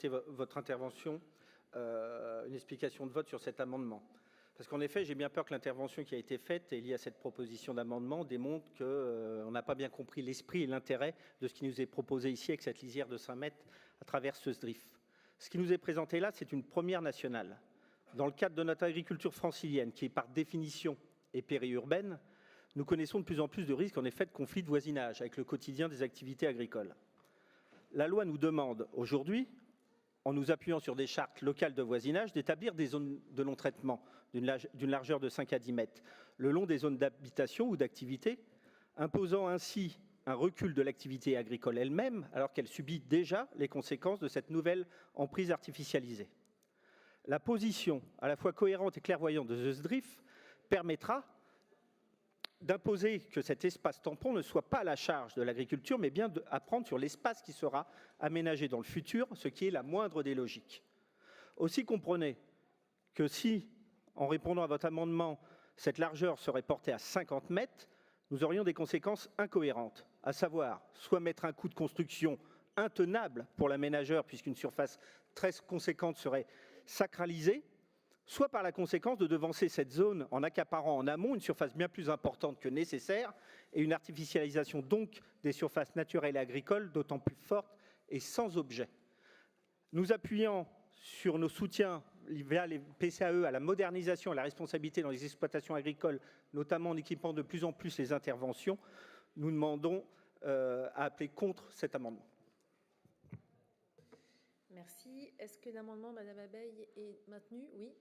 souhaiter votre intervention, une explication de vote sur cet amendement. Parce qu'en effet, j'ai bien peur que l'intervention qui a été faite et liée à cette proposition d'amendement démontre qu'on n'a pas bien compris l'esprit et l'intérêt de ce qui nous est proposé ici avec cette lisière de 5 mètres à travers ce SDRIF. Ce qui nous est présenté là, c'est une première nationale. Dans le cadre de notre agriculture francilienne, qui est par définition et périurbaine, nous connaissons de plus en plus de risques en effet de conflits de voisinage avec le quotidien des activités agricoles. La loi nous demande aujourd'hui, en nous appuyant sur des chartes locales de voisinage, d'établir des zones de non-traitement d'une largeur de 5 à 10 mètres le long des zones d'habitation ou d'activité, imposant ainsi un recul de l'activité agricole elle-même, alors qu'elle subit déjà les conséquences de cette nouvelle emprise artificialisée. La position à la fois cohérente et clairvoyante de ce SDRIF permettra d'imposer que cet espace tampon ne soit pas à la charge de l'agriculture, mais bien à prendre sur l'espace qui sera aménagé dans le futur, ce qui est la moindre des logiques. Aussi, comprenez que si, en répondant à votre amendement, cette largeur serait portée à 50 mètres, nous aurions des conséquences incohérentes, à savoir soit mettre un coût de construction intenable pour l'aménageur, puisqu'une surface très conséquente serait sacralisée, soit par la conséquence de devancer cette zone en accaparant en amont une surface bien plus importante que nécessaire et une artificialisation donc des surfaces naturelles et agricoles d'autant plus forte et sans objet. Nous appuyant sur nos soutiens via les PCAE à la modernisation et à la responsabilité dans les exploitations agricoles, notamment en équipant de plus en plus les interventions, nous demandons à appeler contre cet amendement. Merci. Est-ce que l'amendement, Madame Abeille, est maintenu? Oui.